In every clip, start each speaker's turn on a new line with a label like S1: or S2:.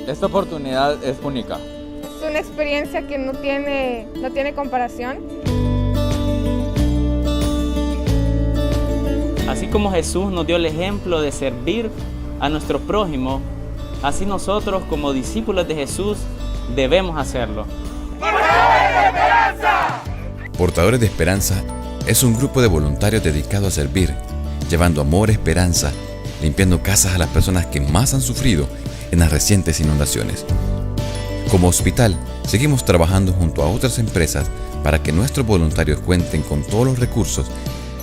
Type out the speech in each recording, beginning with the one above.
S1: Esta oportunidad es única.
S2: Es una experiencia que no tiene comparación.
S3: Así como Jesús nos dio el ejemplo de servir a nuestro prójimo, así nosotros como discípulos de Jesús debemos hacerlo.
S4: ¡Portadores de Esperanza!
S5: Portadores de Esperanza es un grupo de voluntarios dedicado a servir, llevando amor, esperanza, limpiando casas a las personas que más han sufrido en las recientes inundaciones. Como hospital, seguimos trabajando junto a otras empresas para que nuestros voluntarios cuenten con todos los recursos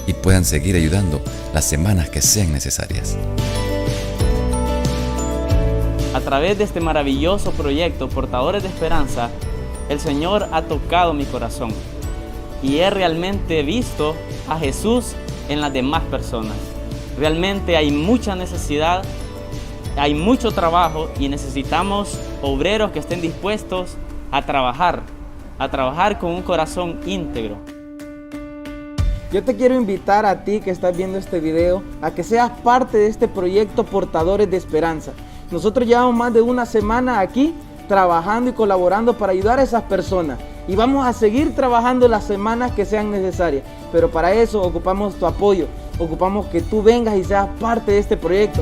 S5: y puedan seguir ayudando las semanas que sean necesarias.
S3: A través de este maravilloso proyecto Portadores de Esperanza, el Señor ha tocado mi corazón y he realmente visto a Jesús en las demás personas. Realmente hay mucha necesidad, hay mucho trabajo y necesitamos obreros que estén dispuestos a trabajar con un corazón íntegro.
S6: Yo te quiero invitar a ti que estás viendo este video a que seas parte de este proyecto Portadores de Esperanza. Nosotros llevamos más de una semana aquí trabajando y colaborando para ayudar a esas personas. Y vamos a seguir trabajando las semanas que sean necesarias. Pero para eso ocupamos tu apoyo. Ocupamos que tú vengas y seas parte de este proyecto.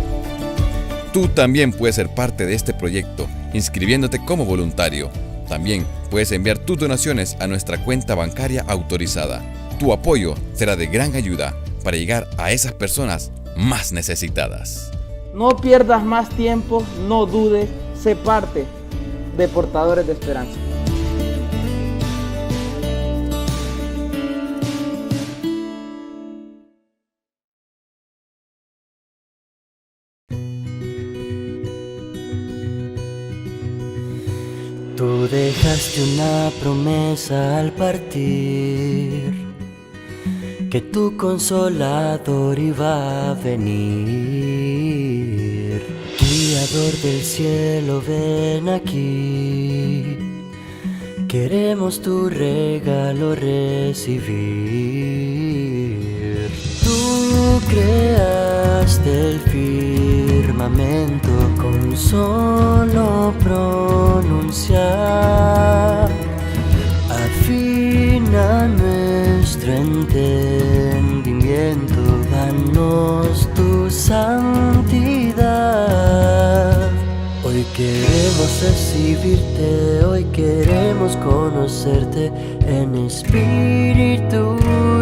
S5: Tú también puedes ser parte de este proyecto inscribiéndote como voluntario. También puedes enviar tus donaciones a nuestra cuenta bancaria autorizada. Tu apoyo será de gran ayuda para llegar a esas personas más necesitadas.
S6: No pierdas más tiempo, no dudes, sé parte de Portadores de Esperanza.
S7: Tú dejaste una promesa al partir, que tu consolador iba a venir. Guiador del cielo, ven aquí, queremos tu regalo recibir. Tú creaste el firmamento con solo pronunciar. Afina nuestro entendimiento, danos tu santidad. Hoy queremos recibirte, hoy queremos conocerte en espíritu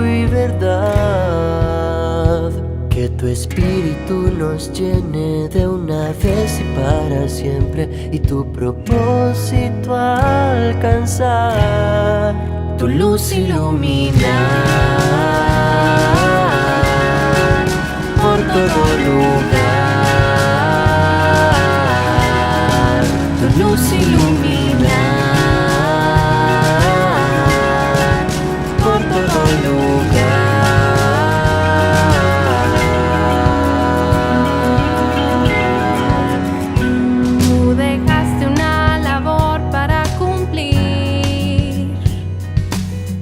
S7: y verdad. Que tu espíritu nos llene de una vez y para siempre, y tu propósito alcanzar, tu luz iluminar por todo lugar, tu luz iluminar por todo lugar.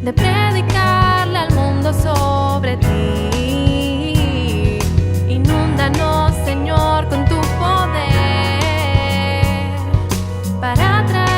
S2: De predicarle al mundo sobre ti. Inúndanos, Señor, con tu poder para traer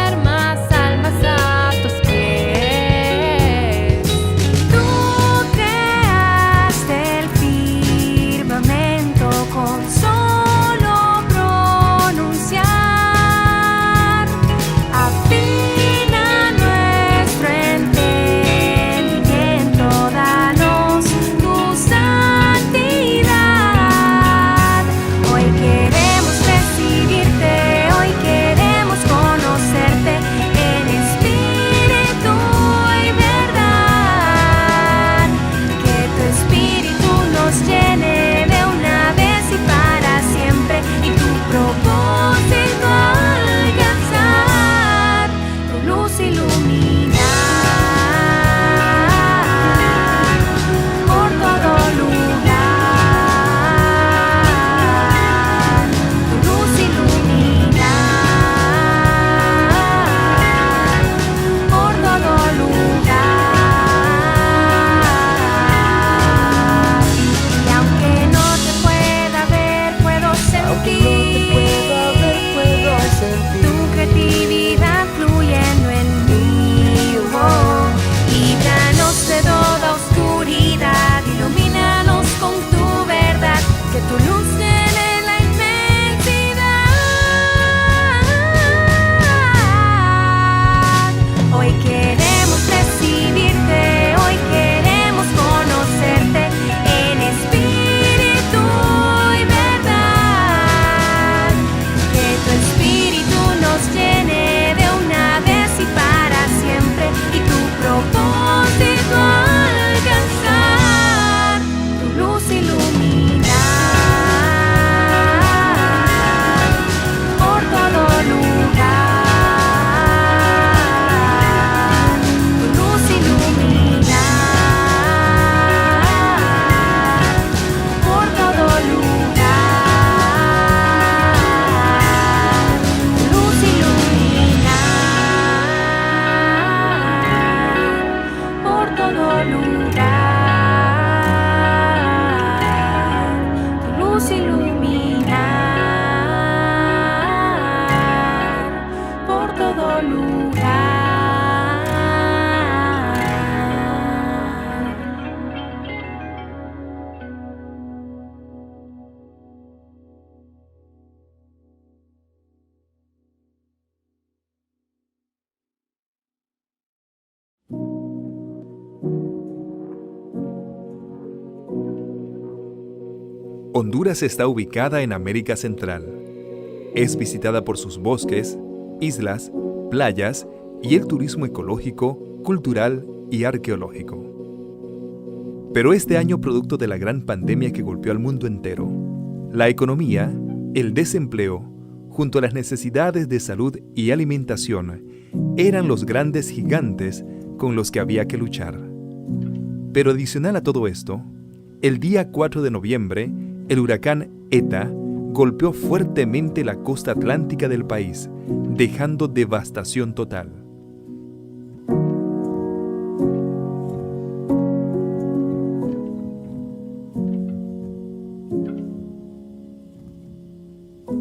S8: Honduras está ubicada en América Central. Es visitada por sus bosques, islas, playas y el turismo ecológico, cultural y arqueológico. Pero este año, producto de la gran pandemia que golpeó al mundo entero, la economía, el desempleo, junto a las necesidades de salud y alimentación, eran los grandes gigantes con los que había que luchar. Pero adicional a todo esto, el día 4 de noviembre, el huracán ETA golpeó fuertemente la costa atlántica del país, dejando devastación total.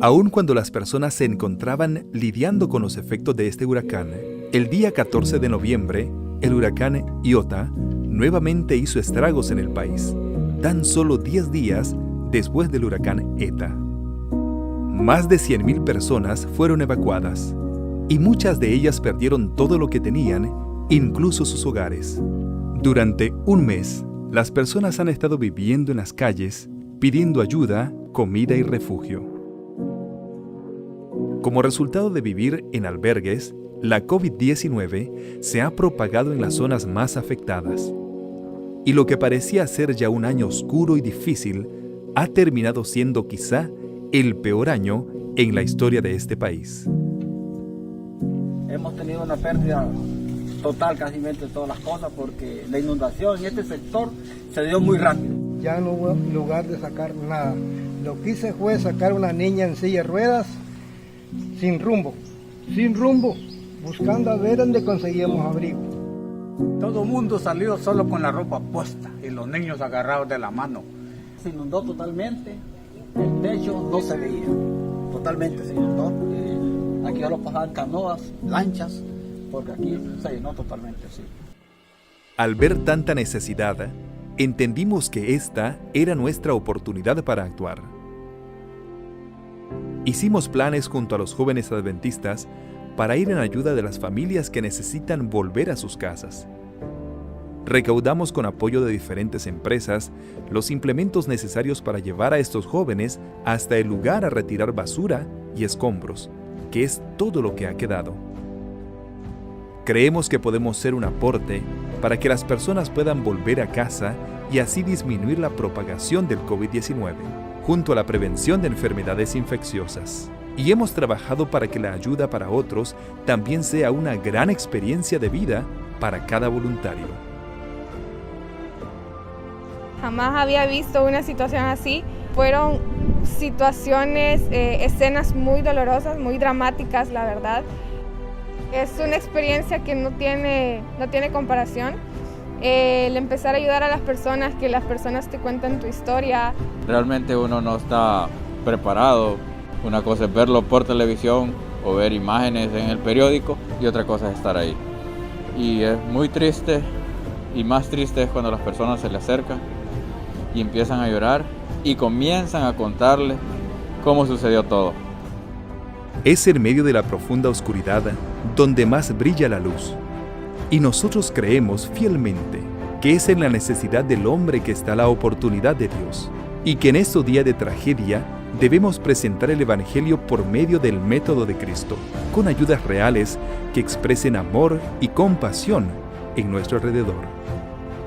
S8: Aun cuando las personas se encontraban lidiando con los efectos de este huracán, el día 14 de noviembre, el huracán Iota nuevamente hizo estragos en el país, tan solo 10 días después del huracán ETA. Más de 100,000 personas fueron evacuadas y muchas de ellas perdieron todo lo que tenían, incluso sus hogares. Durante un mes, las personas han estado viviendo en las calles, pidiendo ayuda, comida y refugio. Como resultado de vivir en albergues, la COVID-19 se ha propagado en las zonas más afectadas. Y lo que parecía ser ya un año oscuro y difícil, ha terminado siendo quizá el peor año en la historia de este país.
S9: Hemos tenido una pérdida total casi de todas las cosas porque la inundación en este sector se dio muy rápido.
S10: Ya no hubo lugar de sacar nada. Lo que hice fue sacar una niña en silla de ruedas sin rumbo, buscando a ver dónde conseguíamos abrigo.
S9: Todo el mundo salió solo con la ropa puesta y los niños agarrados de la mano. Se inundó totalmente, el techo no se veía, totalmente se inundó. Aquí solo pasaban canoas, lanchas, porque aquí se llenó totalmente, sí.
S8: Al ver tanta necesidad, entendimos que esta era nuestra oportunidad para actuar. Hicimos planes junto a los jóvenes adventistas para ir en ayuda de las familias que necesitan volver a sus casas. Recaudamos con apoyo de diferentes empresas los implementos necesarios para llevar a estos jóvenes hasta el lugar a retirar basura y escombros, que es todo lo que ha quedado. Creemos que podemos ser un aporte para que las personas puedan volver a casa y así disminuir la propagación del COVID-19, junto a la prevención de enfermedades infecciosas. Y hemos trabajado para que la ayuda para otros también sea una gran experiencia de vida para cada voluntario.
S2: Jamás había visto una situación así. Fueron situaciones, escenas muy dolorosas, muy dramáticas, la verdad. Es una experiencia que no tiene comparación. El empezar a ayudar a las personas, que las personas te cuentan tu historia.
S1: Realmente uno no está preparado. Una cosa es verlo por televisión o ver imágenes en el periódico y otra cosa es estar ahí. Y es muy triste, y más triste es cuando las personas se le acercan y empiezan a llorar y comienzan a contarle cómo sucedió todo.
S8: Es en medio de la profunda oscuridad donde más brilla la luz. Y nosotros creemos fielmente que es en la necesidad del hombre que está la oportunidad de Dios, y que en estos días de tragedia debemos presentar el Evangelio por medio del método de Cristo, con ayudas reales que expresen amor y compasión en nuestro alrededor.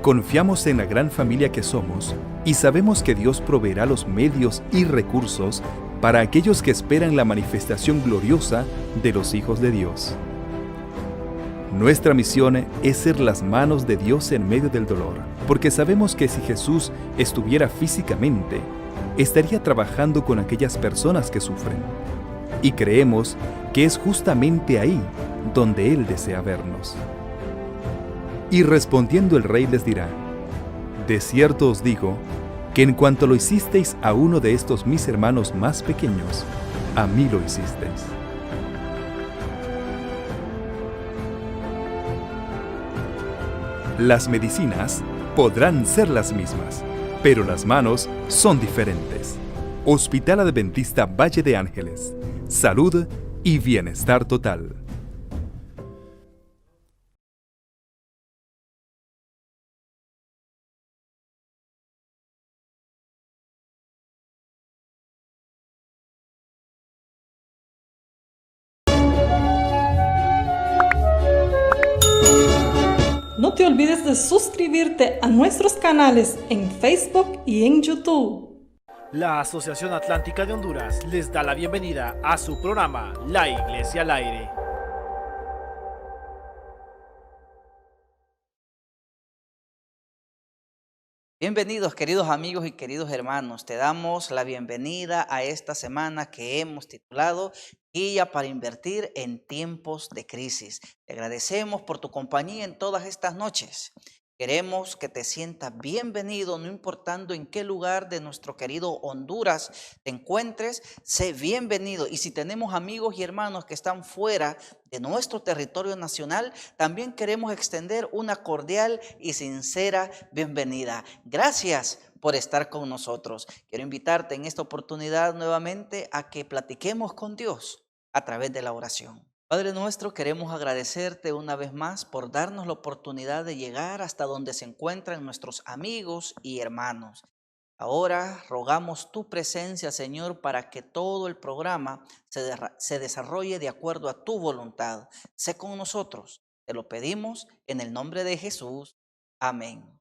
S8: Confiamos en la gran familia que somos y sabemos que Dios proveerá los medios y recursos para aquellos que esperan la manifestación gloriosa de los hijos de Dios. Nuestra misión es ser las manos de Dios en medio del dolor, porque sabemos que si Jesús estuviera físicamente, estaría trabajando con aquellas personas que sufren. Y creemos que es justamente ahí donde Él desea vernos. Y respondiendo el rey les dirá: de cierto os digo, que en cuanto lo hicisteis a uno de estos mis hermanos más pequeños, a mí lo hicisteis. Las medicinas podrán ser las mismas, pero las manos son diferentes. Hospital Adventista Valle de Ángeles. Salud y bienestar total.
S11: No te olvides de suscribirte a nuestros canales en Facebook y en YouTube.
S12: La Asociación Atlántica de Honduras les da la bienvenida a su programa La Iglesia al Aire.
S13: Bienvenidos queridos amigos y queridos hermanos, te damos la bienvenida a esta semana que hemos titulado Guía para invertir en tiempos de crisis. Te agradecemos por tu compañía en todas estas noches. Queremos que te sientas bienvenido, no importando en qué lugar de nuestro querido Honduras te encuentres, sé bienvenido. Y si tenemos amigos y hermanos que están fuera de nuestro territorio nacional, también queremos extender una cordial y sincera bienvenida. Gracias por estar con nosotros. Quiero invitarte en esta oportunidad nuevamente a que platiquemos con Dios a través de la oración. Padre nuestro, queremos agradecerte una vez más por darnos la oportunidad de llegar hasta donde se encuentran nuestros amigos y hermanos. Ahora rogamos tu presencia, Señor, para que todo el programa se desarrolle de acuerdo a tu voluntad. Sé con nosotros. Te lo pedimos en el nombre de Jesús. Amén.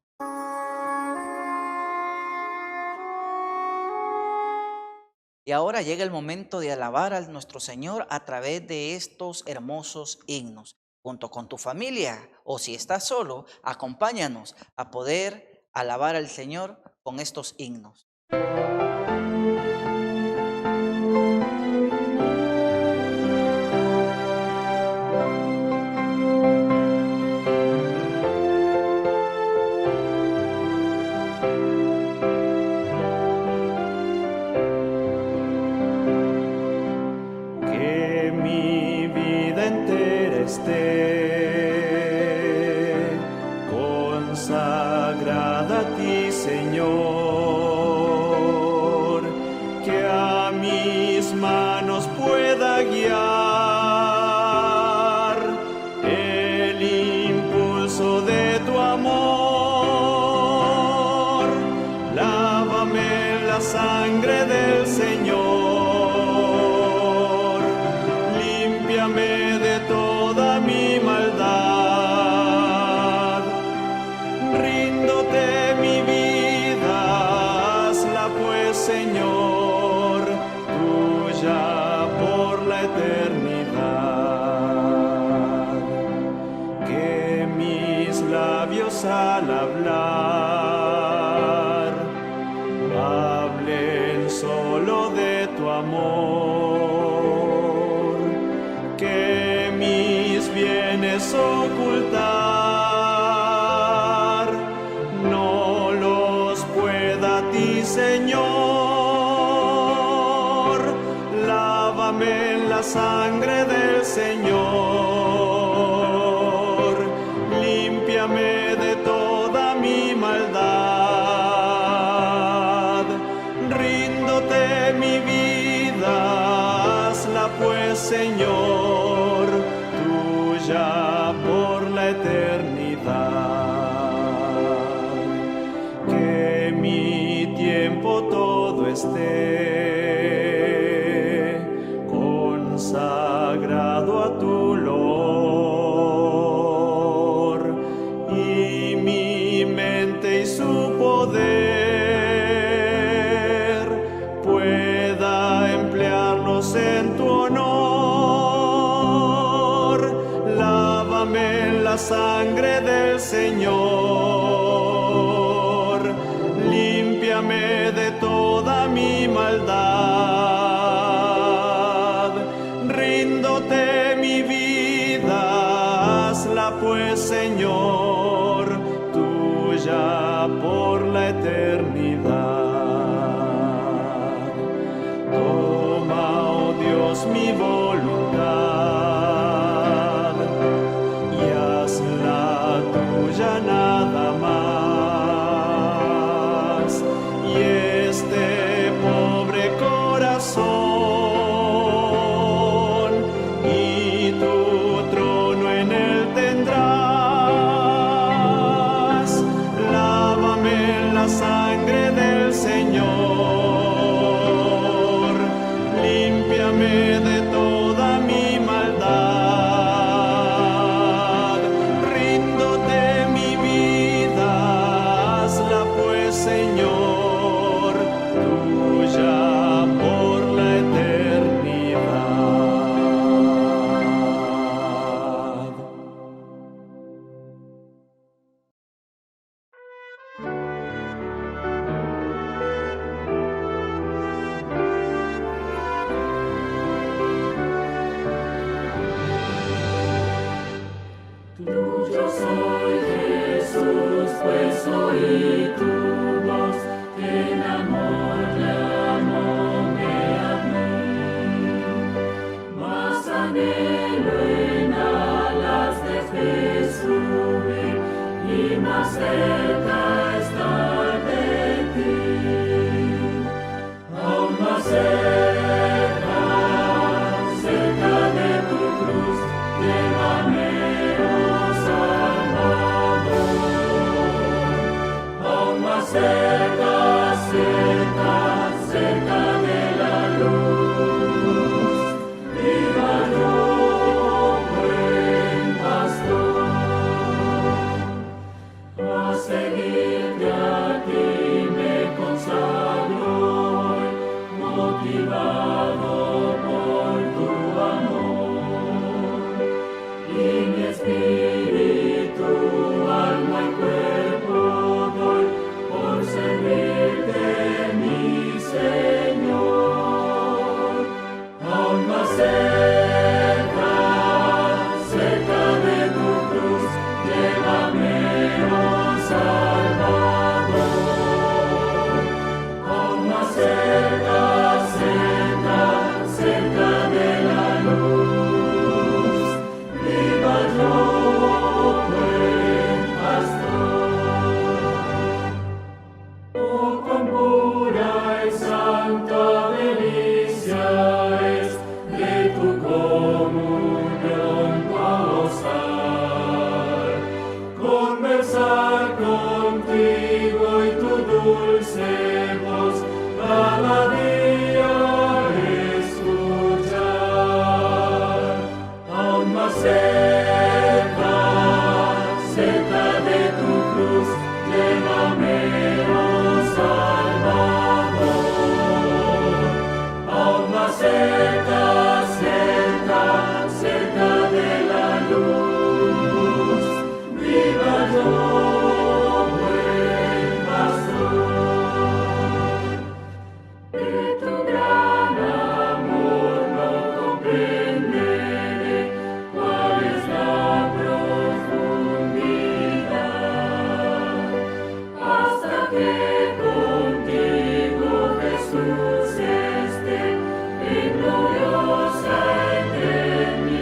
S13: Y ahora llega el momento de alabar a nuestro Señor a través de estos hermosos himnos. Junto con tu familia, o si estás solo, acompáñanos a poder alabar al Señor con estos himnos.
S14: Consagrada a ti, Señor, que a mis manos pueda guiar el impulso de tu amor. Lávame en la sangre del Señor, límpiame de toda mi maldad. Señor, tuya por la eternidad, que mis labios al hablar hablen solo de tu amor, que mis bienes ocultar no los pueda a ti, Señor. En la sangre del Señor, límpiame de toda mi maldad. Ríndote mi vida, hazla pues, Señor, tuya por la eternidad. Que mi tiempo todo esté consagrado a tu olor, y mi mente y su poder pueda emplearlos en tu honor. Lávame en la sangre del Señor, límpiame de toda mi maldad. Ríndote mi vida, hazla pues, Señor, tuya por la eternidad. Toma, oh Dios, mi voluntad y hazla tuya.
S4: Tuyo soy, Jesús, pues oí tu voz, en amor llamóme a mí. Más anhelo en alas de subir y más cerca estar de ti. Aún más cerca, cerca de tu cruz, llévame. Cerca, cerca, cerca de la luz, viva yo, buen pastor, a seguirte a ti me consagro, motivado por tu amor, y mi espíritu, alma y cuerpo doy por servirte, mi Señor. Aún más cerca, cerca de tu cruz, llévame, oh Salvador. Aún más cerca, cerca, cerca de la luz, viva yo, buen pastor. Oh, cuán pura y santa delicia es de tu comunión gozar, conversar contigo y tu dulce voz cada día escuchar. Aún más cerca, cerca de tu cruz, llévame, oh Salvador. Aún más cerca, cerca, cerca de la luz, viva yo, buen pastor. De tu gran amor no comprenderé cuál es la profundidad, hasta que contigo, Jesús, esté en gloriosa eternidad.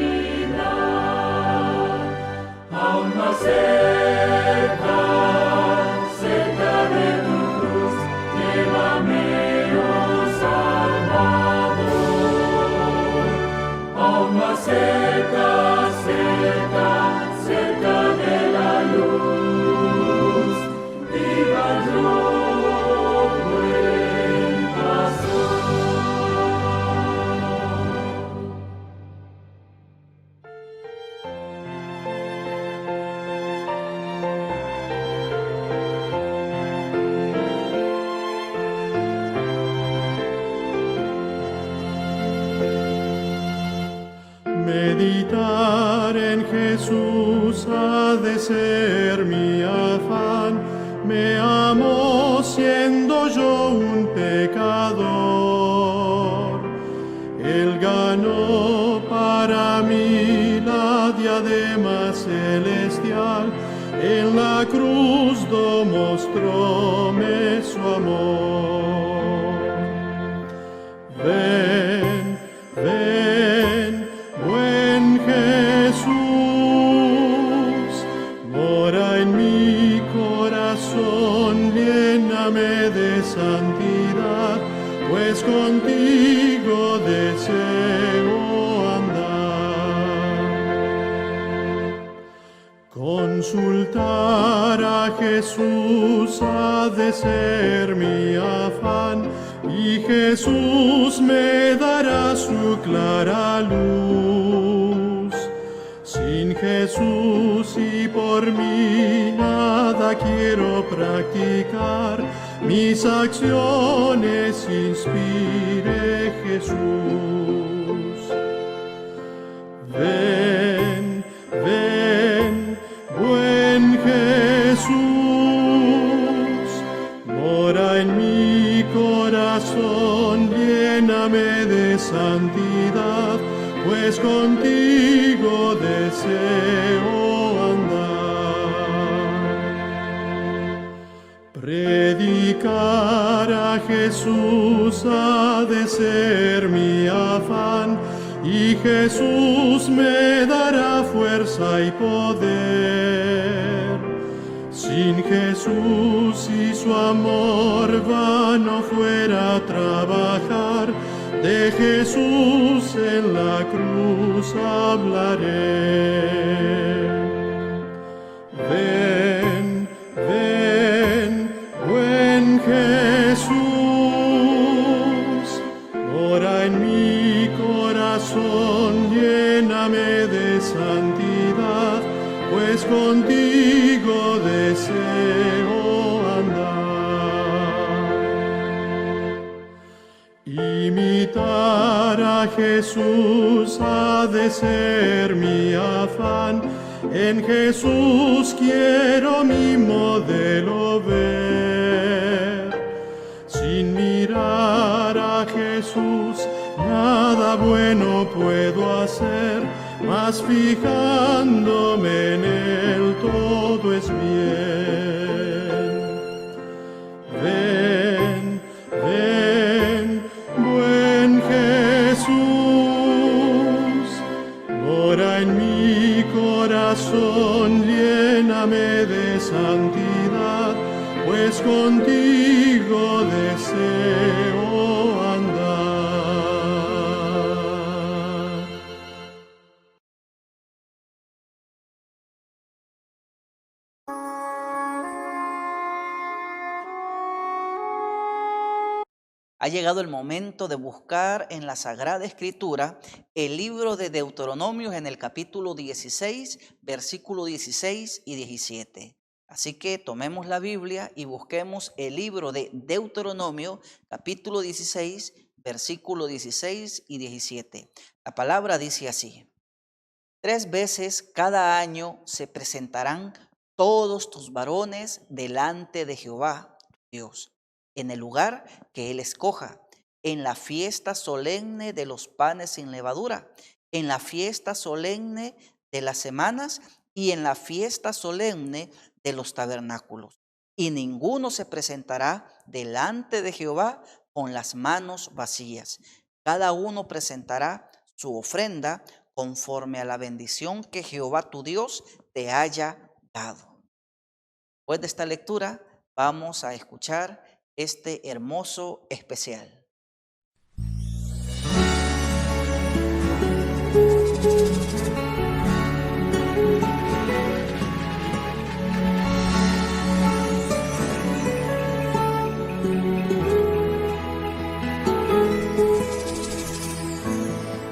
S4: Aún más cerca, cerca de tu cruz, llévame, oh Salvador. Aún más cerca, cerca, cerca de la luz, viva yo, buen pastor.
S14: Meditar en Jesús ha de ser mi afán. Me amo siendo yo un pecador. Él ganó para mí la diadema celestial. En la cruz mostróme su amor. Ven, ven, buen Jesús, mora en mi corazón, lléname de santidad, pues contigo deseo andar. Consultar a Jesús ha de ser mi afán, y Jesús me dará su clara luz. Sin Jesús y por mí nada quiero practicar, mis acciones inspire Jesús. Ven, ven, buen Jesús, mora en mi corazón, lléname de santidad, pues contigo deseo buscar a Jesús ha de ser mi afán, y Jesús me dará fuerza y poder. Sin Jesús y su amor vano fuera trabajar, de Jesús en la cruz hablaré. Ven, ven, buen Jesús, ora en mi corazón, lléname de santidad, pues contigo deseo andar. Imitar a Jesús ha de ser mi afán, en Jesús quiero mi modelo ver. Sin mirar a Jesús nada bueno puedo hacer, mas fijándome en Él todo es bien. Ven, ven, buen Jesús, ora en mi corazón, lléname de santidad, pues contigo deseo andar.
S13: Ha llegado el momento de buscar en la Sagrada Escritura el libro de Deuteronomios en el capítulo 16, versículo 16 y 17. Así que tomemos la Biblia y busquemos el libro de Deuteronomio, capítulo 16, versículo 16 y 17. La palabra dice así: 3 veces cada año se presentarán todos tus varones delante de Jehová, Dios, en el lugar que Él escoja, en la fiesta solemne de los panes sin levadura, en la fiesta solemne de las semanas y en la fiesta solemne de los tabernáculos. Y ninguno se presentará delante de Jehová con las manos vacías. Cada uno presentará su ofrenda conforme a la bendición que Jehová tu Dios te haya dado. Después de esta lectura, vamos a escuchar este hermoso especial.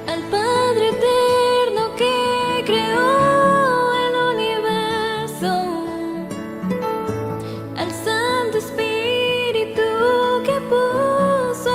S15: Al Padre eterno que creó el universo, al Santo Espíritu que puso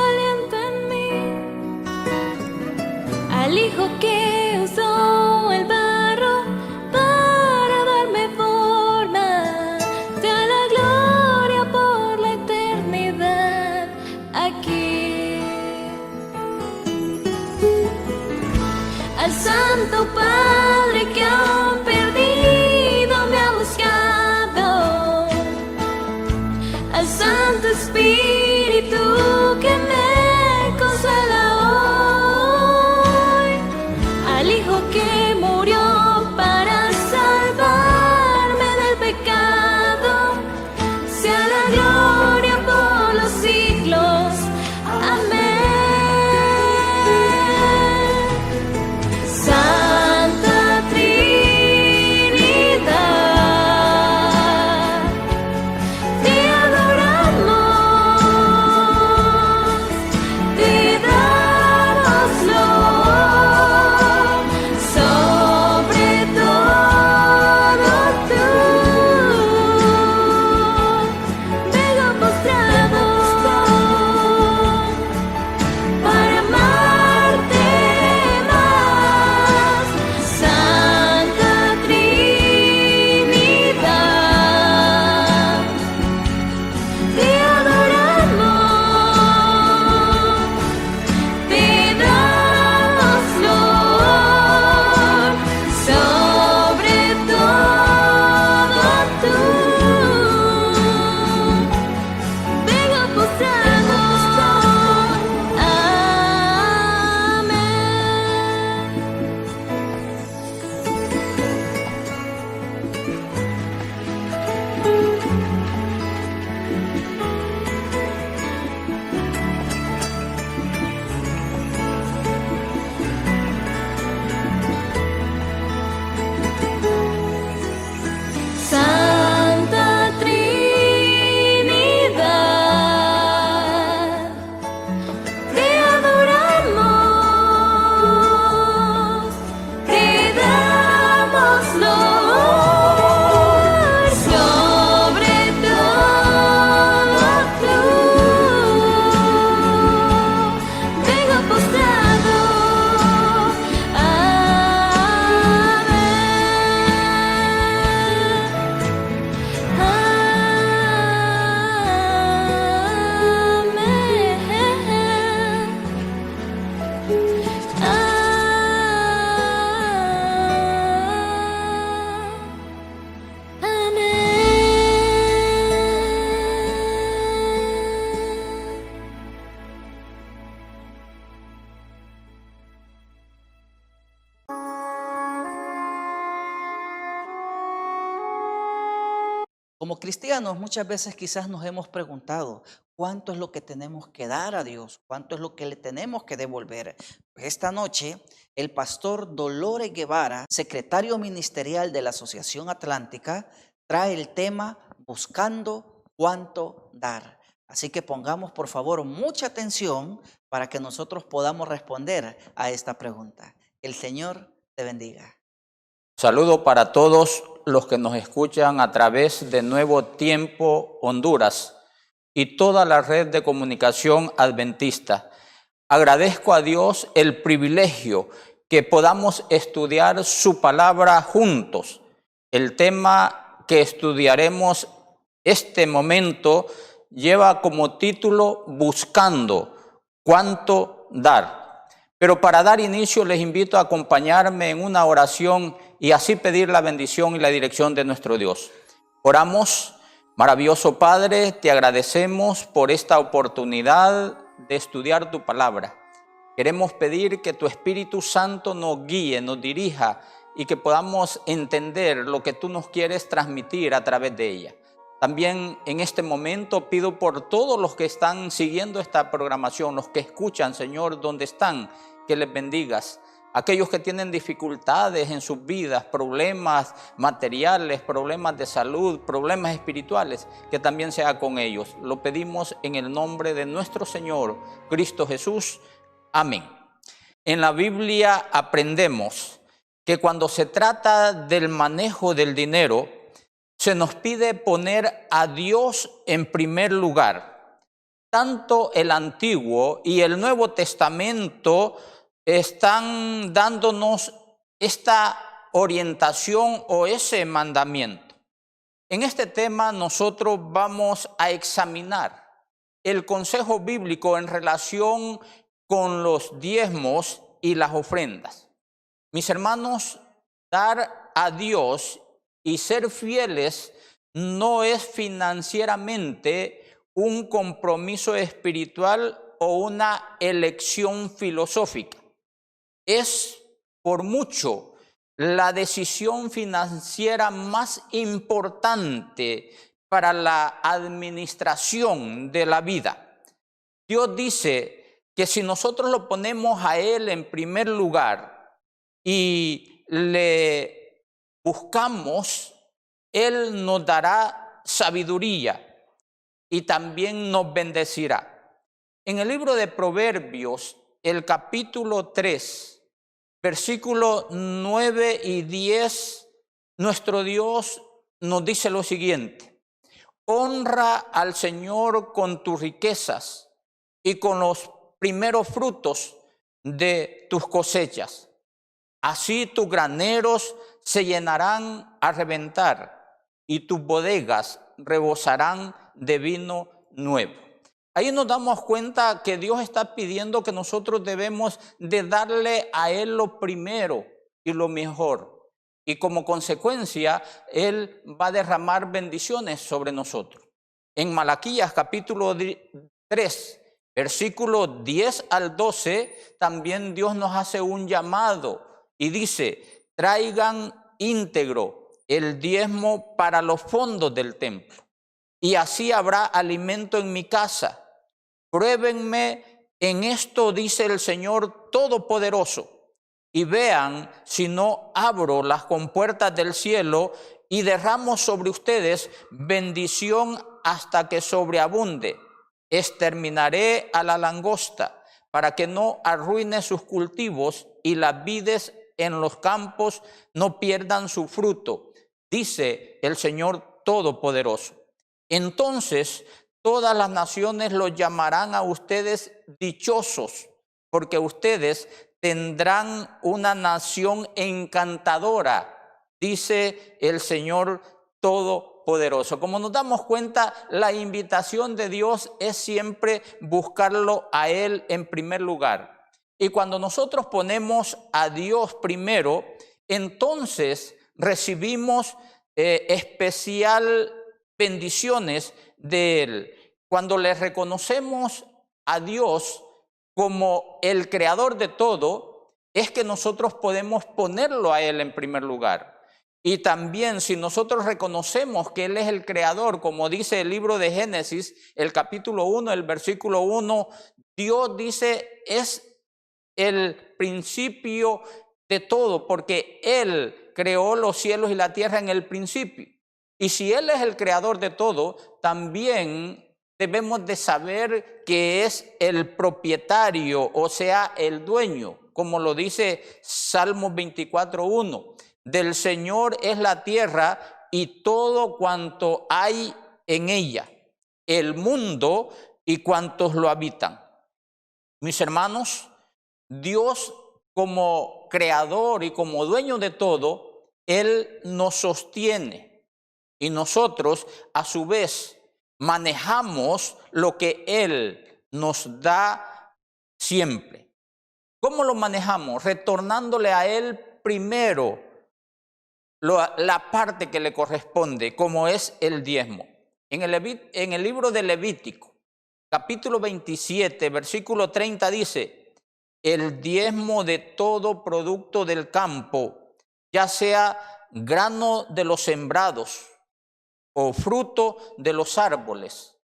S13: Como cristianos muchas veces quizás nos hemos preguntado, ¿cuánto es lo que tenemos que dar a Dios? ¿Cuánto es lo que le tenemos que devolver? Pues esta noche el pastor Dolores Guevara, secretario ministerial de la Asociación Atlántica, trae el tema Buscando cuánto dar. Así que pongamos por favor mucha atención para que nosotros podamos responder a esta pregunta. El Señor te bendiga.
S16: Saludo para todos los que nos escuchan a través de Nuevo Tiempo Honduras y toda la red de comunicación adventista. Agradezco a Dios el privilegio que podamos estudiar su palabra juntos. El tema que estudiaremos este momento lleva como título Buscando cuánto dar. Pero para dar inicio les invito a acompañarme en una oración y así pedir la bendición y la dirección de nuestro Dios. Oramos. Maravilloso Padre, te agradecemos por esta oportunidad de estudiar tu palabra. Queremos pedir que tu Espíritu Santo nos guíe, nos dirija y que podamos entender lo que tú nos quieres transmitir a través de ella. También en este momento pido por todos los que están siguiendo esta programación, los que escuchan, Señor, donde están, que les bendigas. Aquellos que tienen dificultades en sus vidas, problemas materiales, problemas de salud, problemas espirituales, que también sea con ellos. Lo pedimos en el nombre de nuestro Señor, Cristo Jesús. Amén. En la Biblia aprendemos que cuando se trata del manejo del dinero, se nos pide poner a Dios en primer lugar. Tanto el Antiguo y el Nuevo Testamento están dándonos esta orientación o ese mandamiento. En este tema nosotros vamos a examinar el consejo bíblico en relación con los diezmos y las ofrendas. Mis hermanos, dar a Dios y ser fieles no es financieramente un compromiso espiritual o una elección filosófica. Es por mucho la decisión financiera más importante para la administración de la vida. Dios dice que si nosotros lo ponemos a Él en primer lugar y le buscamos, Él nos dará sabiduría y también nos bendecirá. En el libro de Proverbios, el capítulo 3, versículos 9 y 10, nuestro Dios nos dice lo siguiente: honra al Señor con tus riquezas y con los primeros frutos de tus cosechas. Así tus graneros se llenarán a reventar y tus bodegas rebosarán de vino nuevo. Ahí nos damos cuenta que Dios está pidiendo que nosotros debemos de darle a Él lo primero y lo mejor. Y como consecuencia, Él va a derramar bendiciones sobre nosotros. En Malaquías capítulo 3, versículos 10 al 12, también Dios nos hace un llamado y dice: traigan íntegro el diezmo para los fondos del templo, y así habrá alimento en mi casa. Pruébenme en esto, dice el Señor Todopoderoso, y vean si no abro las compuertas del cielo y derramo sobre ustedes bendición hasta que sobreabunde. Exterminaré a la langosta para que no arruine sus cultivos y las vides en los campos no pierdan su fruto, dice el Señor Todopoderoso. Entonces todas las naciones los llamarán a ustedes dichosos, porque ustedes tendrán una nación encantadora, dice el Señor Todopoderoso. Como nos damos cuenta, la invitación de Dios es siempre buscarlo a Él en primer lugar. Y cuando nosotros ponemos a Dios primero, entonces recibimos especial bendiciones de Él. Cuando le reconocemos a Dios como el creador de todo, es que nosotros podemos ponerlo a Él en primer lugar. Y también si nosotros reconocemos que Él es el creador, como dice el libro de Génesis, el capítulo 1, el versículo 1, Dios dice es el principio de todo, porque Él creó los cielos y la tierra en el principio. Y si Él es el creador de todo, también debemos de saber que es el propietario, o sea, el dueño, como lo dice Salmos 24:1. Del Señor es la tierra y todo cuanto hay en ella, el mundo y cuantos lo habitan. Mis hermanos, Dios como creador y como dueño de todo, Él nos sostiene y nosotros a su vez manejamos lo que Él nos da siempre. ¿Cómo lo manejamos? Retornándole a Él primero la parte que le corresponde, como es el diezmo. En el libro de Levítico, capítulo 27, versículo 30 dice: el diezmo de todo producto del campo, ya sea grano de los sembrados o fruto de los árboles,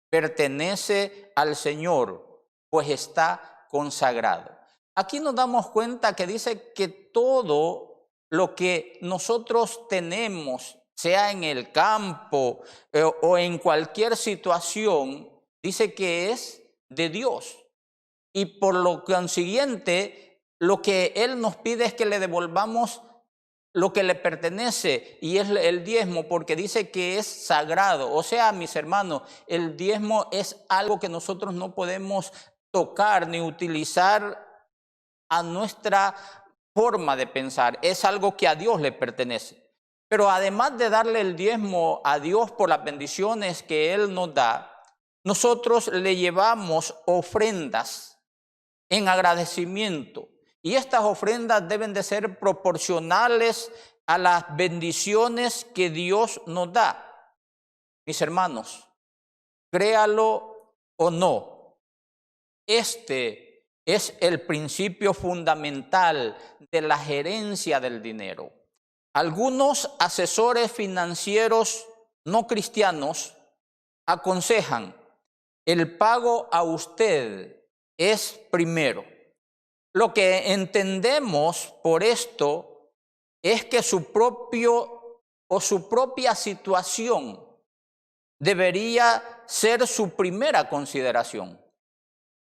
S16: pertenece al Señor, pues está consagrado. Aquí nos damos cuenta que dice que todo lo que nosotros tenemos, sea en el campo o en cualquier situación, dice que es de Dios. Y por lo consiguiente, lo que Él nos pide es que le devolvamos lo que le pertenece, y es el diezmo, porque dice que es sagrado. O sea, mis hermanos, el diezmo es algo que nosotros no podemos tocar ni utilizar a nuestra forma de pensar, es algo que a Dios le pertenece. Pero además de darle el diezmo a Dios por las bendiciones que Él nos da, nosotros le llevamos ofrendas en agradecimiento. Y estas ofrendas deben de ser proporcionales a las bendiciones que Dios nos da. Mis hermanos, créalo o no, este es el principio fundamental de la gerencia del dinero. Algunos asesores financieros no cristianos aconsejan: el pago a usted es primero. Lo que entendemos por esto es que su propia situación debería ser su primera consideración.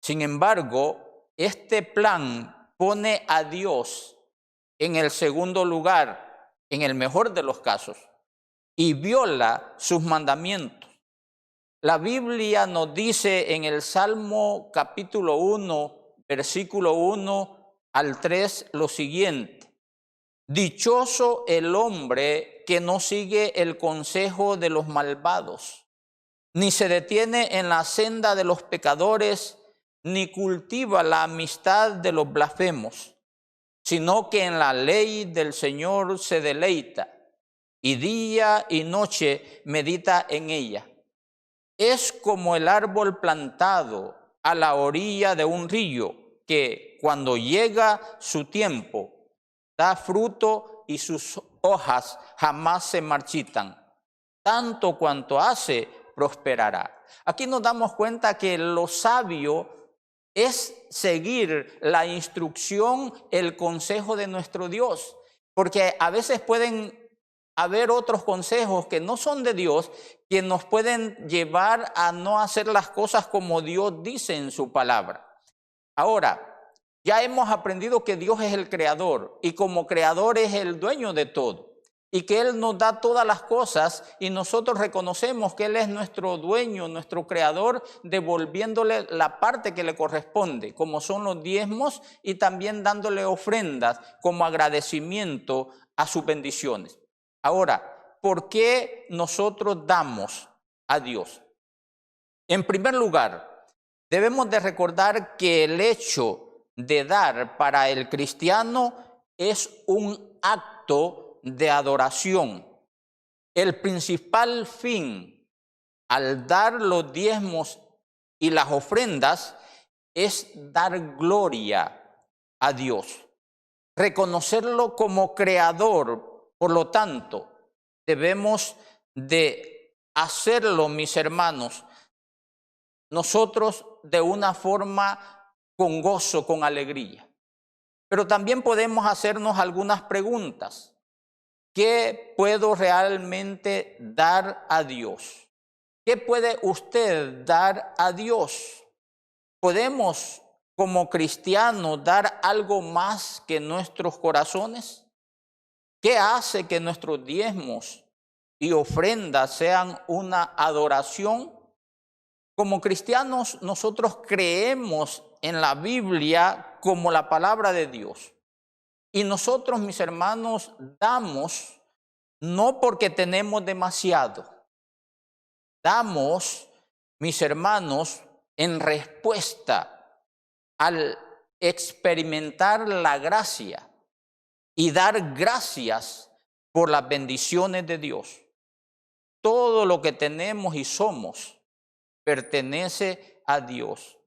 S16: Sin embargo, este plan pone a Dios en el segundo lugar, en el mejor de los casos, y viola sus mandamientos. La Biblia nos dice en el Salmo capítulo 1, versículo 1 al 3 lo siguiente: dichoso el hombre que no sigue el consejo de los malvados, ni se detiene en la senda de los pecadores, ni cultiva la amistad de los blasfemos, sino que en la ley del Señor se deleita, y día y noche medita en ella. Es como el árbol plantado a la orilla de un río, que cuando llega su tiempo, da fruto y sus hojas jamás se marchitan. Tanto cuanto hace, prosperará. Aquí nos damos cuenta que lo sabio es seguir la instrucción, el consejo de nuestro Dios, porque a veces pueden haber otros consejos que no son de Dios, que nos pueden llevar a no hacer las cosas como Dios dice en su palabra. Ahora, ya hemos aprendido que Dios es el creador, y como creador es el dueño de todo, y que Él nos da todas las cosas, y nosotros reconocemos que Él es nuestro dueño, nuestro creador, devolviéndole la parte que le corresponde, como son los diezmos, y también dándole ofrendas como agradecimiento a sus bendiciones. Ahora, ¿por qué nosotros damos a Dios? En primer lugar, debemos de recordar que el hecho de dar para el cristiano es un acto de adoración. El principal fin al dar los diezmos y las ofrendas es dar gloria a Dios, reconocerlo como creador Por lo tanto, debemos de hacerlo, mis hermanos, nosotros de una forma con gozo, con alegría. Pero también podemos hacernos algunas preguntas. ¿Qué puedo realmente dar a Dios? ¿Qué puede usted dar a Dios? ¿Podemos como cristianos dar algo más que nuestros corazones? ¿Qué hace que nuestros diezmos y ofrendas sean una adoración? Como cristianos, nosotros creemos en la Biblia como la palabra de Dios. Y nosotros, mis hermanos, damos no porque tenemos demasiado. Damos, mis hermanos, en respuesta al experimentar la gracia y dar gracias por las bendiciones de Dios. Todo lo que tenemos y somos pertenece a Dios.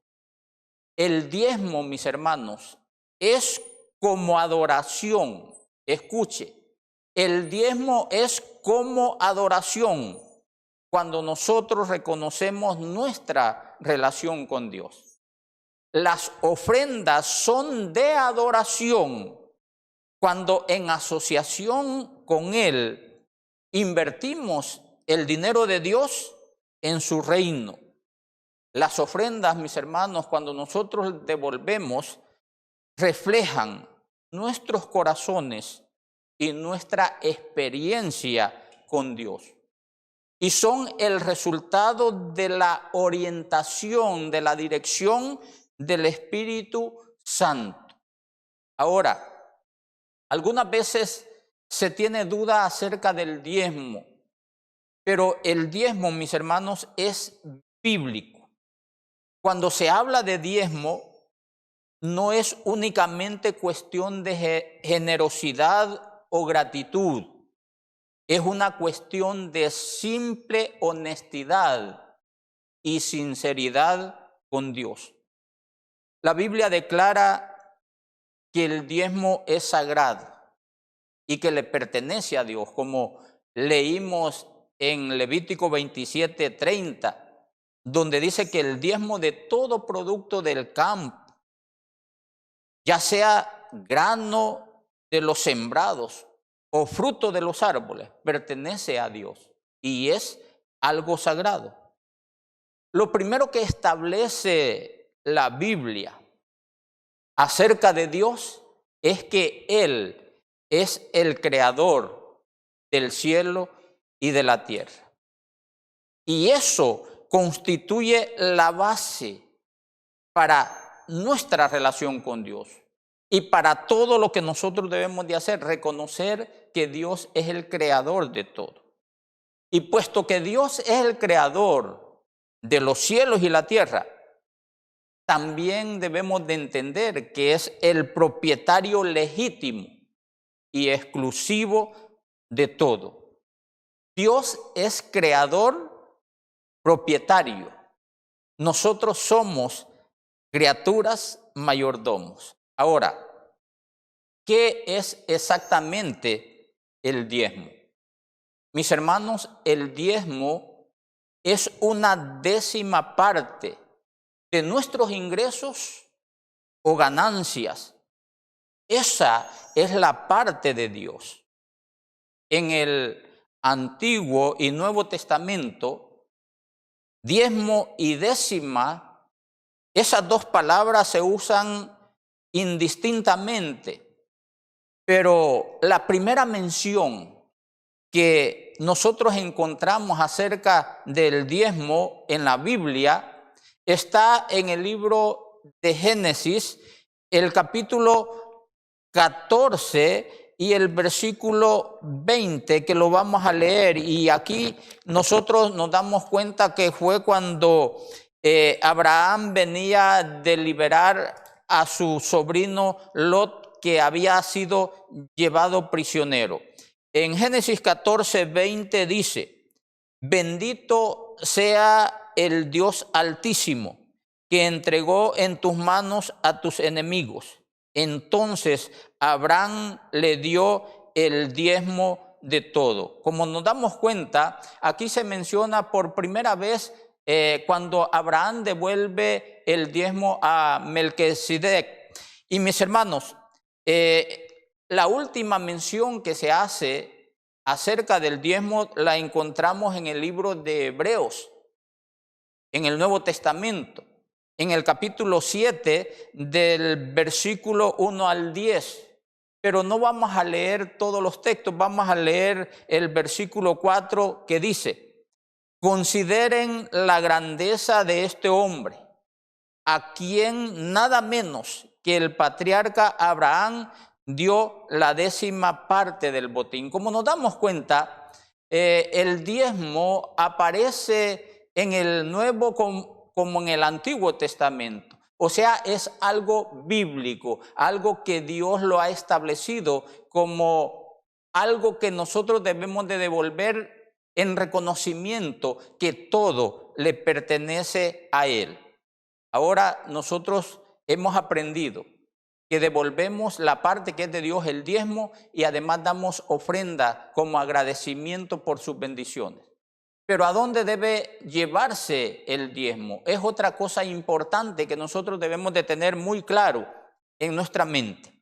S16: El diezmo, mis hermanos, es como adoración. Escuche, el diezmo es como adoración cuando nosotros reconocemos nuestra relación con Dios. Las ofrendas son de adoración cuando en asociación con Él invertimos el dinero de Dios en su reino. Las ofrendas, mis hermanos, cuando nosotros devolvemos, reflejan nuestros corazones y nuestra experiencia con Dios. Y son el resultado de la orientación, de la dirección del Espíritu Santo. Ahora, algunas veces se tiene duda acerca del diezmo, pero el diezmo, mis hermanos, es bíblico. Cuando se habla de diezmo, no es únicamente cuestión de generosidad o gratitud. Es una cuestión de simple honestidad y sinceridad con Dios. La Biblia declara que el diezmo es sagrado y que le pertenece a Dios, como leímos en Levítico 27:30, donde dice que el diezmo de todo producto del campo, ya sea grano de los sembrados o fruto de los árboles, pertenece a Dios y es algo sagrado. Lo primero que establece la Biblia acerca de Dios es que Él es el creador del cielo y de la tierra. Y eso constituye la base para nuestra relación con Dios y para todo lo que nosotros debemos de hacer, reconocer que Dios es el creador de todo. Y puesto que Dios es el creador de los cielos y la tierra, también debemos de entender que es el propietario legítimo y exclusivo de todo. Dios es creador, propietario. Nosotros somos criaturas mayordomos. Ahora, ¿qué es exactamente el diezmo? Mis hermanos, el diezmo es una 10ª parte de nuestros ingresos o ganancias. Esa es la parte de Dios. En el Antiguo y Nuevo Testamento, diezmo y décima, esas dos palabras se usan indistintamente, pero la primera mención que nosotros encontramos acerca del diezmo en la Biblia está en el libro de Génesis, el capítulo 14 y el versículo 20, que lo vamos a leer. Y aquí nosotros nos damos cuenta que fue cuando Abraham venía de liberar a su sobrino Lot, que había sido llevado prisionero. En Génesis 14, 20 dice: bendito sea el Dios Altísimo, que entregó en tus manos a tus enemigos. Entonces Abraham le dio el diezmo de todo. Como nos damos cuenta, aquí se menciona por primera vez cuando Abraham devuelve el diezmo a Melquisedec. Y mis hermanos, la última mención que se hace acerca del diezmo la encontramos en el libro de Hebreos, en el Nuevo Testamento, en el capítulo 7 del versículo 1 al 10. Pero no vamos a leer todos los textos, vamos a leer el versículo 4 que dice: consideren la grandeza de este hombre, a quien nada menos que el patriarca Abraham dio la 10ª parte del botín. Como nos damos cuenta, el diezmo aparece en el Nuevo como en el Antiguo Testamento. O sea, es algo bíblico, algo que Dios lo ha establecido como algo que nosotros debemos de devolver en reconocimiento que todo le pertenece a Él. Ahora nosotros hemos aprendido que devolvemos la parte que es de Dios, el diezmo, y además damos ofrenda como agradecimiento por sus bendiciones. Pero ¿a dónde debe llevarse el diezmo? Es otra cosa importante que nosotros debemos de tener muy claro en nuestra mente.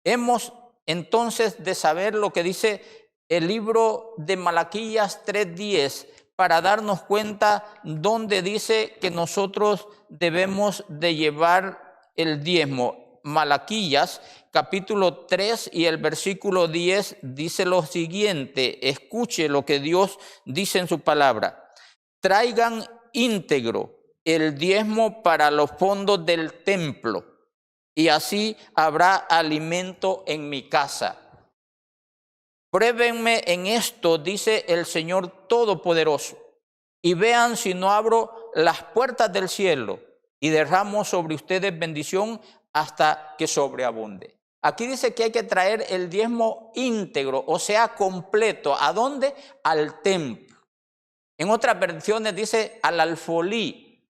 S16: Hemos entonces de saber lo que dice el libro de Malaquías 3:10 para darnos cuenta dónde dice que nosotros debemos de llevar el diezmo. Malaquías capítulo 3 y el versículo 10 dice lo siguiente: escuche lo que Dios dice en su palabra. Traigan íntegro el diezmo para los fondos del templo, y así habrá alimento en mi casa. Pruébenme en esto, dice el Señor Todopoderoso, y vean si no abro las puertas del cielo y derramo sobre ustedes bendición hasta que sobreabunde. Aquí dice que hay que traer el diezmo íntegro, o sea, completo. ¿A dónde? Al templo. En otras versiones dice al alfolí.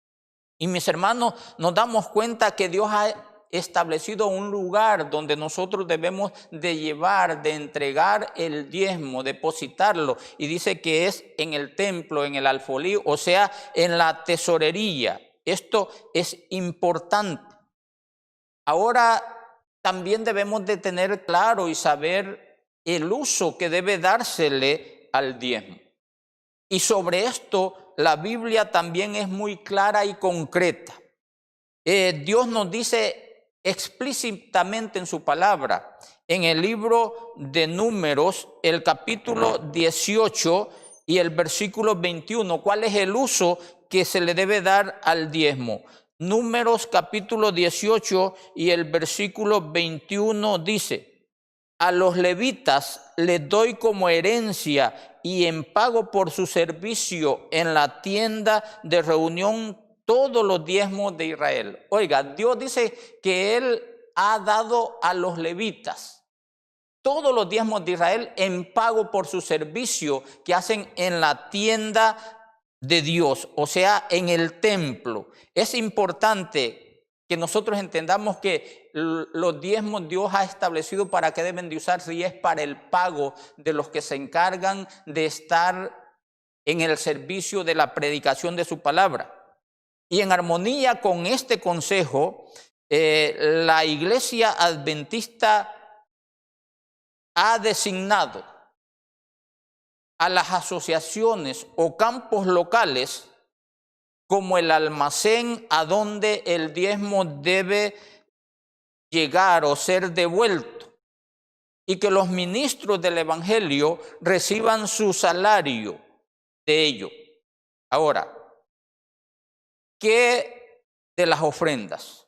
S16: Y mis hermanos, nos damos cuenta que Dios ha establecido un lugar donde nosotros debemos de llevar, de entregar el diezmo, depositarlo. Y dice que es en el templo, en el alfolí, o sea, en la tesorería. Esto es importante. Ahora también debemos de tener claro y saber el uso que debe dársele al diezmo. Y sobre esto la Biblia también es muy clara y concreta. Dios nos dice explícitamente en su palabra, en el libro de Números, el capítulo 18 y el versículo 21, cuál es el uso que se le debe dar al diezmo. Números capítulo 18 y el versículo 21 dice: a los levitas les doy como herencia y en pago por su servicio en la tienda de reunión todos los diezmos de Israel. Oiga, Dios dice que Él ha dado a los levitas todos los diezmos de Israel en pago por su servicio que hacen en la tienda de Dios, o sea, en el templo. Es importante que nosotros entendamos que los diezmos Dios ha establecido para qué deben de usarse, y es para el pago de los que se encargan de estar en el servicio de la predicación de su palabra. Y en armonía con este consejo, la Iglesia Adventista ha designado a las asociaciones o campos locales como el almacén a donde el diezmo debe llegar o ser devuelto, y que los ministros del Evangelio reciban su salario de ello. Ahora, ¿qué de las ofrendas?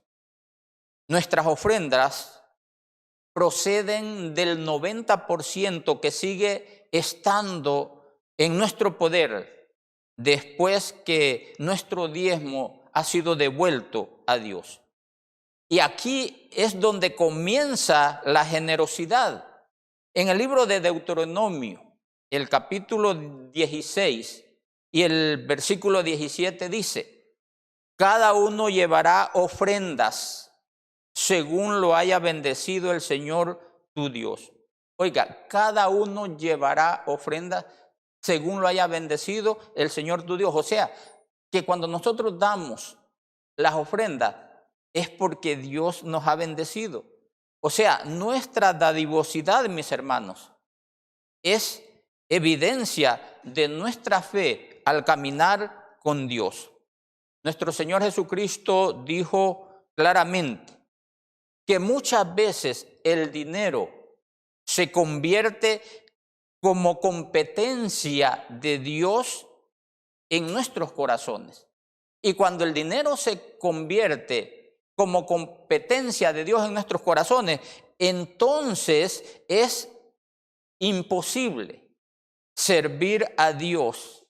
S16: Nuestras ofrendas proceden del 90% que sigue estando en nuestro poder después que nuestro diezmo ha sido devuelto a Dios. Y aquí es donde comienza la generosidad. En el libro de Deuteronomio, el capítulo 16 y el versículo 17 dice: cada uno llevará ofrendas según lo haya bendecido el Señor tu Dios. Oiga, cada uno llevará ofrenda según lo haya bendecido el Señor tu Dios. O sea, que cuando nosotros damos las ofrendas es porque Dios nos ha bendecido. O sea, nuestra dadivosidad, mis hermanos, es evidencia de nuestra fe al caminar con Dios. Nuestro Señor Jesucristo dijo claramente que muchas veces el dinero se convierte como competencia de Dios en nuestros corazones. Y cuando el dinero se convierte como competencia de Dios en nuestros corazones, entonces es imposible servir a Dios.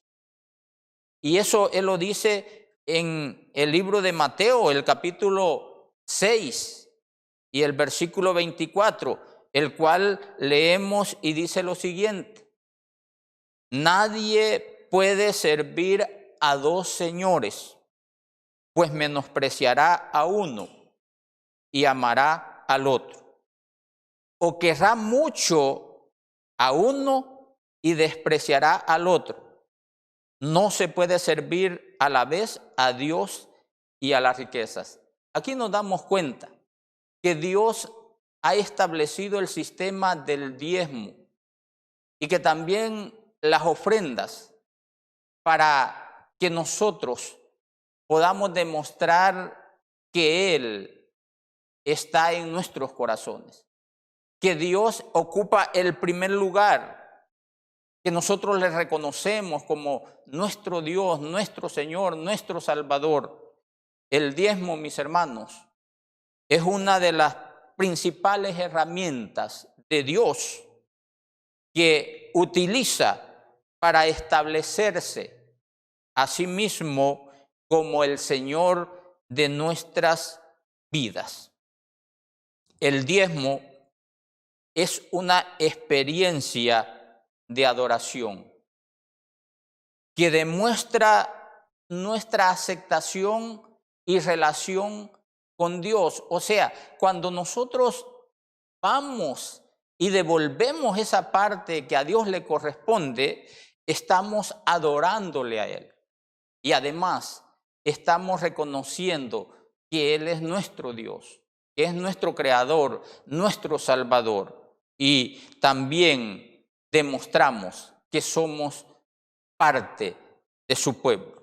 S16: Y eso Él lo dice en el libro de Mateo, el capítulo 6 y el versículo 24, el cual leemos y dice lo siguiente: nadie puede servir a dos señores, pues menospreciará a uno y amará al otro, o querrá mucho a uno y despreciará al otro. No se puede servir a la vez a Dios y a las riquezas. Aquí nos damos cuenta que Dios ha establecido el sistema del diezmo y que también las ofrendas para que nosotros podamos demostrar que Él está en nuestros corazones, que Dios ocupa el primer lugar, que nosotros le reconocemos como nuestro Dios, nuestro Señor, nuestro Salvador. El diezmo, mis hermanos, es una de las principales herramientas de Dios que utiliza para establecerse a sí mismo como el Señor de nuestras vidas. El diezmo es una experiencia de adoración que demuestra nuestra aceptación y relación con Dios. O sea, cuando nosotros vamos y devolvemos esa parte que a Dios le corresponde, estamos adorándole a Él. Y además estamos reconociendo que Él es nuestro Dios, que es nuestro Creador, nuestro Salvador. Y también demostramos que somos parte de su pueblo.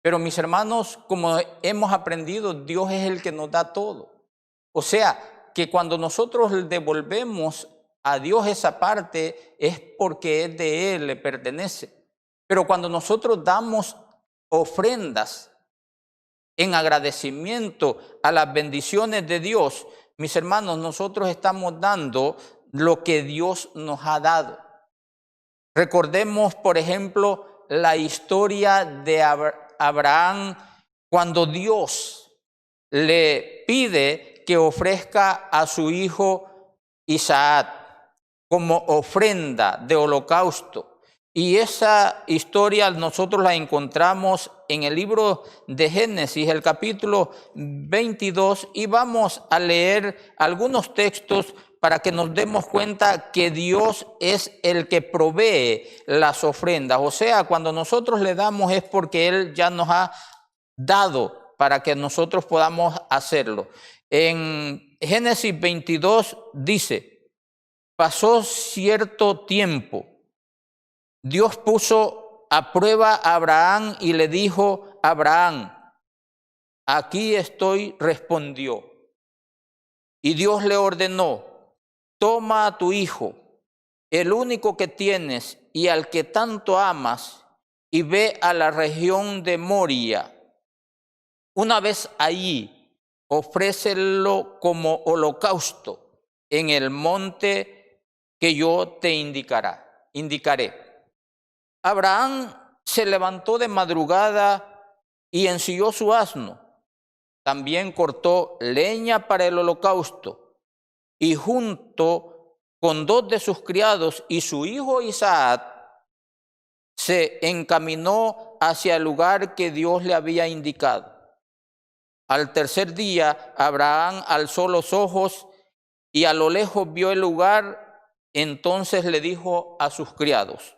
S16: Pero mis hermanos, como hemos aprendido, Dios es el que nos da todo. O sea, que cuando nosotros le devolvemos a Dios esa parte es porque es de Él, le pertenece. Pero cuando nosotros damos ofrendas en agradecimiento a las bendiciones de Dios, mis hermanos, nosotros estamos dando lo que Dios nos ha dado. Recordemos, por ejemplo, la historia de Abraham cuando Dios le pide que ofrezca a su hijo Isaac como ofrenda de holocausto. Y esa historia nosotros la encontramos en el libro de Génesis, el capítulo 22, y vamos a leer algunos textos para que nos demos cuenta que Dios es el que provee las ofrendas. O sea, cuando nosotros le damos es porque Él ya nos ha dado para que nosotros podamos hacerlo. En Génesis 22 dice: pasó cierto tiempo, Dios puso a prueba a Abraham y le dijo: Abraham, aquí estoy, respondió. Y Dios le ordenó: toma a tu hijo, el único que tienes y al que tanto amas, y ve a la región de Moria. Una vez allí, ofrécelo como holocausto en el monte que yo te indicaré. Abraham se levantó de madrugada y ensilló su asno. También cortó leña para el holocausto y junto con 2 de sus criados y su hijo Isaac, se encaminó hacia el lugar que Dios le había indicado. Al tercer día, Abraham alzó los ojos y a lo lejos vio el lugar Entonces le dijo a sus criados: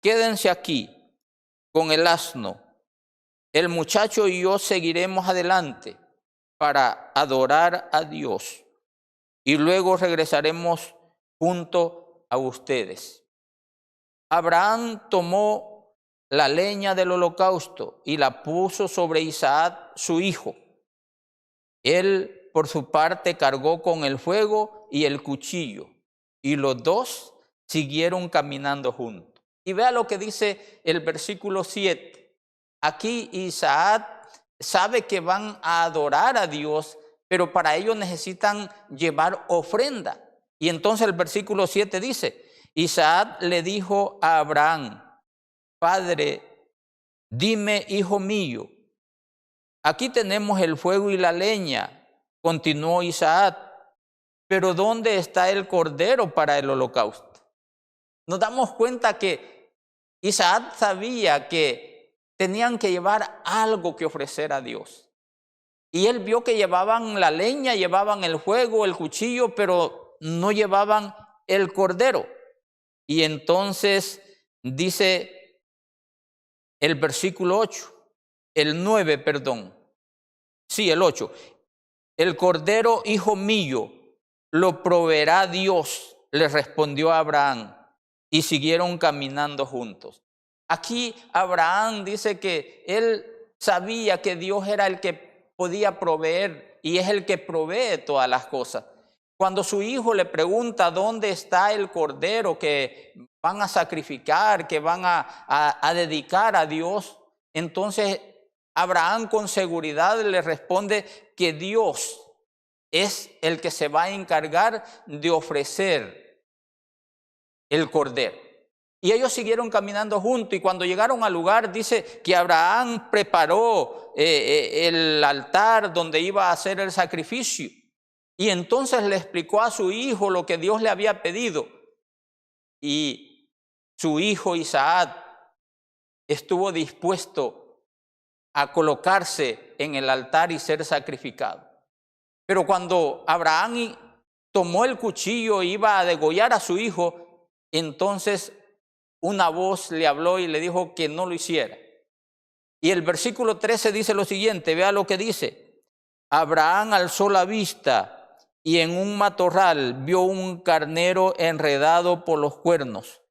S16: quédense aquí con el asno. El muchacho y yo seguiremos adelante para adorar a Dios y luego regresaremos junto a ustedes. Abraham tomó la leña del holocausto y la puso sobre Isaac, su hijo. Él, por su parte, cargó con el fuego y el cuchillo, y los dos siguieron caminando juntos. Y vea lo que dice el versículo 7. Aquí Isaac sabe que van a adorar a Dios, pero para ello necesitan llevar ofrenda. Y entonces el versículo 7 dice: Isaac le dijo a Abraham: Padre, dime, hijo mío. Aquí tenemos el fuego y la leña, continuó Isaac, pero ¿dónde está el cordero para el holocausto? Nos damos cuenta que Isaac sabía que tenían que llevar algo que ofrecer a Dios. Y él vio que llevaban la leña, llevaban el fuego, el cuchillo, pero no llevaban el cordero. Y entonces dice el versículo 8, el 9, perdón. Sí, el 8. El cordero, hijo mío, lo proveerá Dios, le respondió Abraham, y siguieron caminando juntos. Aquí Abraham dice que él sabía que Dios era el que podía proveer y es el que provee todas las cosas. Cuando su hijo le pregunta dónde está el cordero que van a sacrificar, que van a dedicar a Dios, entonces Abraham con seguridad le responde que Dios es el que se va a encargar de ofrecer el cordero. Y ellos siguieron caminando juntos, y cuando llegaron al lugar dice que Abraham preparó el altar donde iba a hacer el sacrificio. Y entonces le explicó a su hijo lo que Dios le había pedido. Y su hijo Isaac estuvo dispuesto a colocarse en el altar y ser sacrificado. Pero cuando Abraham tomó el cuchillo e iba a degollar a su hijo, entonces una voz le habló y le dijo que no lo hiciera. Y el versículo 13 dice lo siguiente, vea lo que dice. Abraham alzó la vista y en un matorral vio un carnero enredado por los cuernos.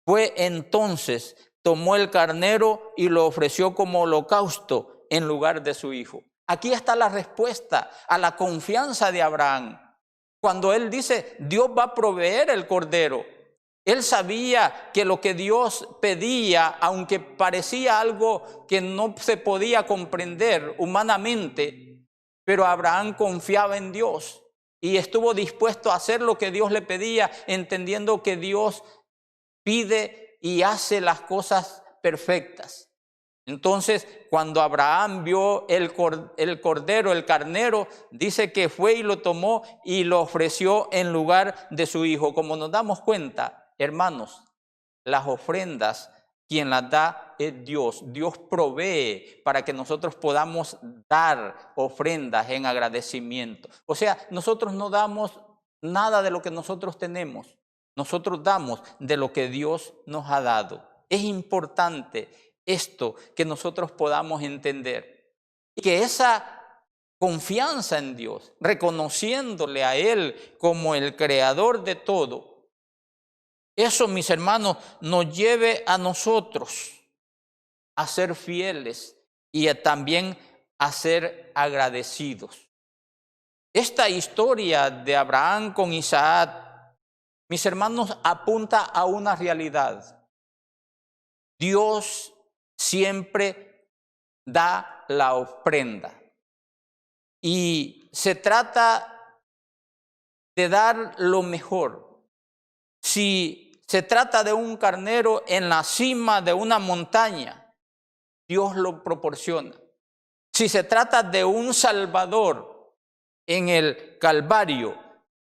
S16: Fue entonces, tomó el carnero y lo ofreció como holocausto en lugar de su hijo. Aquí está la respuesta a la confianza de Abraham. Cuando él dice, Dios va a proveer el cordero. Él sabía que lo que Dios pedía, aunque parecía algo que no se podía comprender humanamente, pero Abraham confiaba en Dios y estuvo dispuesto a hacer lo que Dios le pedía, entendiendo que Dios pide y hace las cosas perfectas. Entonces, cuando Abraham vio el cordero, el carnero, dice que fue y lo tomó y lo ofreció en lugar de su hijo. Como nos damos cuenta, hermanos, las ofrendas, quien las da es Dios. Dios provee para que nosotros podamos dar ofrendas en agradecimiento. O sea, nosotros no damos nada de lo que nosotros tenemos. Nosotros damos de lo que Dios nos ha dado. Es importante esto que nosotros podamos entender. Y que esa confianza en Dios, reconociéndole a Él como el creador de todo, eso, mis hermanos, nos lleve a nosotros a ser fieles y también a ser agradecidos. Esta historia de Abraham con Isaac, mis hermanos, apunta a una realidad. Dios siempre da la ofrenda. Y se trata de dar lo mejor. Si se trata de un carnero en la cima de una montaña, Dios lo proporciona. Si se trata de un Salvador en el Calvario,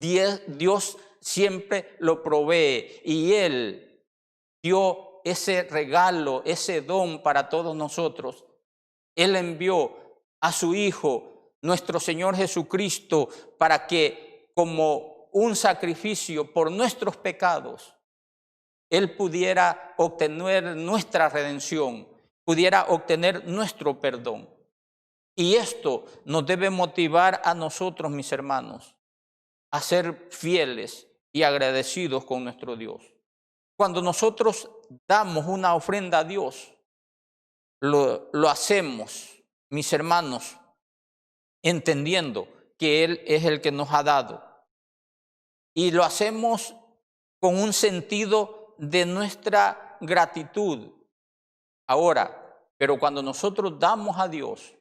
S16: Dios siempre lo provee. Y Él dio ese regalo, ese don para todos nosotros. Él envió a su Hijo, nuestro Señor Jesucristo, para que como un sacrificio por nuestros pecados, Él pudiera obtener nuestra redención, pudiera obtener nuestro perdón. Y esto nos debe motivar a nosotros, mis hermanos, a ser fieles y agradecidos con nuestro Dios. Cuando nosotros damos una ofrenda a Dios, lo hacemos, mis hermanos, entendiendo que Él es el que nos ha dado. Y lo hacemos con un sentido de nuestra gratitud. Ahora, pero cuando nosotros damos a Dios,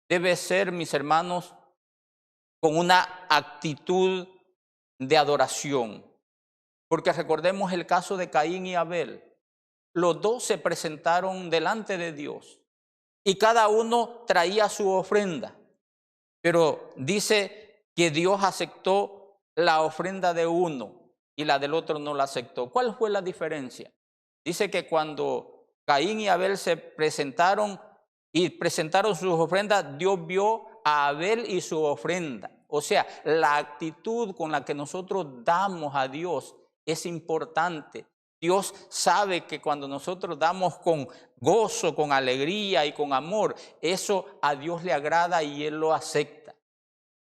S16: debe ser, mis hermanos, con una actitud de adoración. Porque recordemos el caso de Caín y Abel. Los dos se presentaron delante de Dios y cada uno traía su ofrenda. Pero dice que Dios aceptó la ofrenda de uno y la del otro no la aceptó. ¿Cuál fue la diferencia? Dice que cuando Caín y Abel se presentaron y presentaron sus ofrendas, Dios vio a Abel y su ofrenda. O sea, la actitud con la que nosotros damos a Dios es importante. Dios sabe que cuando nosotros damos con gozo, con alegría y con amor, eso a Dios le agrada y Él lo acepta.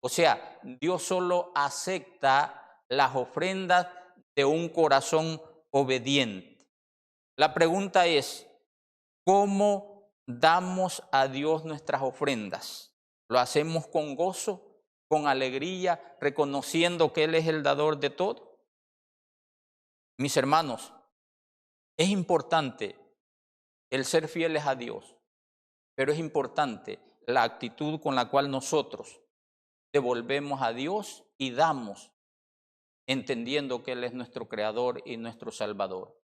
S16: O sea, Dios solo acepta las ofrendas de un corazón obediente. La pregunta es, ¿cómo damos a Dios nuestras ofrendas? ¿Lo hacemos con gozo, con alegría, reconociendo que Él es el dador de todo? Mis hermanos, es importante el ser fieles a Dios, pero es importante la actitud con la cual nosotros devolvemos a Dios y damos, entendiendo que Él es nuestro Creador y nuestro Salvador.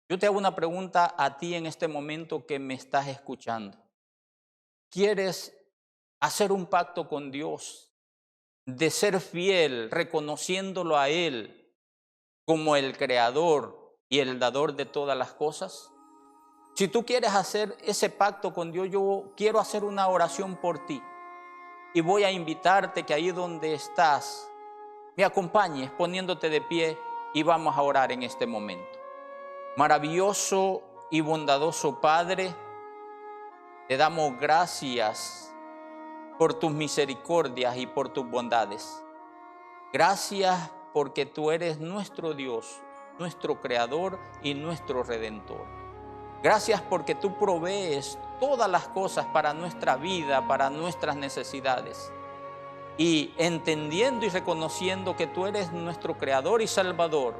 S16: Yo te hago una pregunta a ti en este momento que me estás escuchando. ¿Quieres hacer un pacto con Dios de ser fiel, reconociéndolo a Él como el Creador y el dador de todas las cosas? Si tú quieres hacer ese pacto con Dios, yo quiero hacer una oración por ti. Y voy a invitarte que ahí donde estás, me acompañes poniéndote de pie y vamos a orar en este momento. Maravilloso y bondadoso Padre, te damos gracias por tus misericordias y por tus bondades. Gracias porque tú eres nuestro Dios, nuestro Creador y nuestro Redentor. Gracias porque tú provees todas las cosas para nuestra vida, para nuestras necesidades. Y entendiendo y reconociendo que tú eres nuestro Creador y Salvador,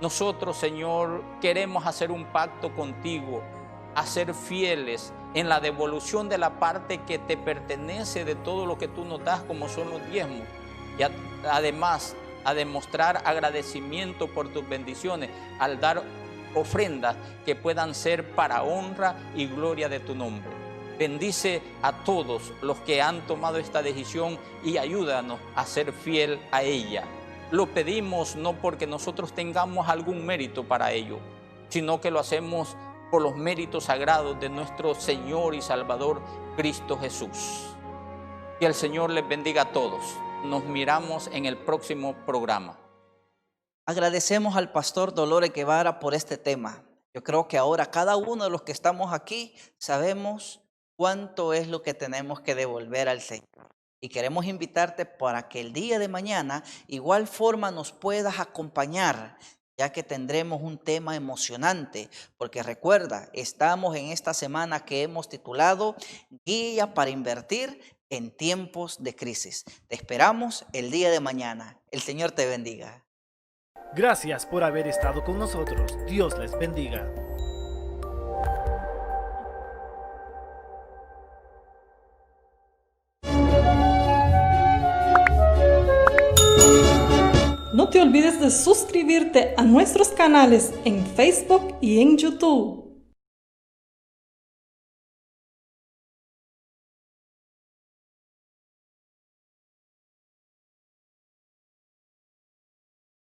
S16: nosotros, Señor, queremos hacer un pacto contigo, a ser fieles en la devolución de la parte que te pertenece de todo lo que tú nos das, como son los diezmos. Y además, a demostrar agradecimiento por tus bendiciones al dar ofrendas que puedan ser para honra y gloria de tu nombre. Bendice a todos los que han tomado esta decisión y ayúdanos a ser fiel a ella. Lo pedimos no porque nosotros tengamos algún mérito para ello, sino que lo hacemos por los méritos sagrados de nuestro Señor y Salvador Cristo Jesús. Que el Señor les bendiga a todos. Nos miramos en el próximo programa.
S13: Agradecemos al pastor Dolores Guevara por este tema. Yo creo que ahora cada uno de los que estamos aquí sabemos cuánto es lo que tenemos que devolver al Señor. Y queremos invitarte para que el día de mañana igual forma nos puedas acompañar, ya que tendremos un tema emocionante, porque recuerda, estamos en esta semana que hemos titulado Guía para invertir en tiempos de crisis. Te esperamos el día de mañana. El Señor te bendiga.
S12: Gracias por haber estado con nosotros. Dios les bendiga.
S11: No te olvides de suscribirte a nuestros canales en Facebook y en YouTube.